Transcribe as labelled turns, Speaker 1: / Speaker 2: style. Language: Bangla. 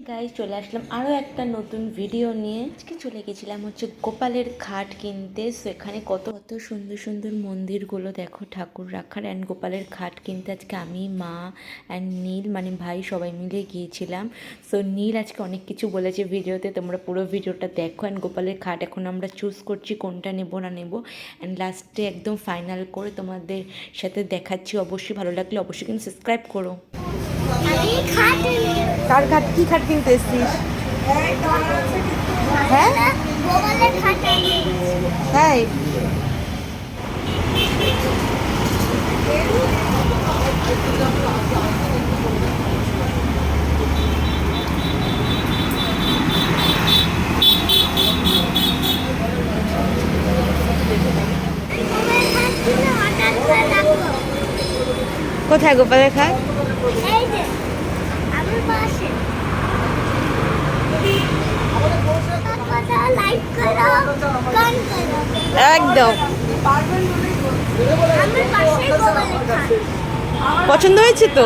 Speaker 1: গাইজ চলে আসলাম আরও একটা নতুন ভিডিও নিয়ে। আজকে চলে গেছিলাম হচ্ছে গোপালের খাট কিনতে। সো এখানে কত কত সুন্দর সুন্দর মন্দিরগুলো দেখো, ঠাকুর রাখার। অ্যান্ড গোপালের খাট কিনতে আজকে আমি, মা অ্যান্ড নীল মানে ভাই সবাই মিলে গিয়েছিলাম। সো নীল আজকে অনেক কিছু বলেছে ভিডিওতে, তোমরা পুরো ভিডিওটা দেখো। অ্যান্ড গোপালের খাট এখন আমরা চুজ করছি কোনটা নেবো না নেবো। অ্যান্ড লাস্টে একদম ফাইনাল করে তোমাদের সাথে দেখাচ্ছি। অবশ্যই ভালো লাগলে অবশ্যই কিন্তু সাবস্ক্রাইব করো।
Speaker 2: কার খাট? কি খাট কিনতে এসছিস? হ্যাঁ তাই কোথায় গোপালের খাট? একদম পছন্দ হয়েছে তো?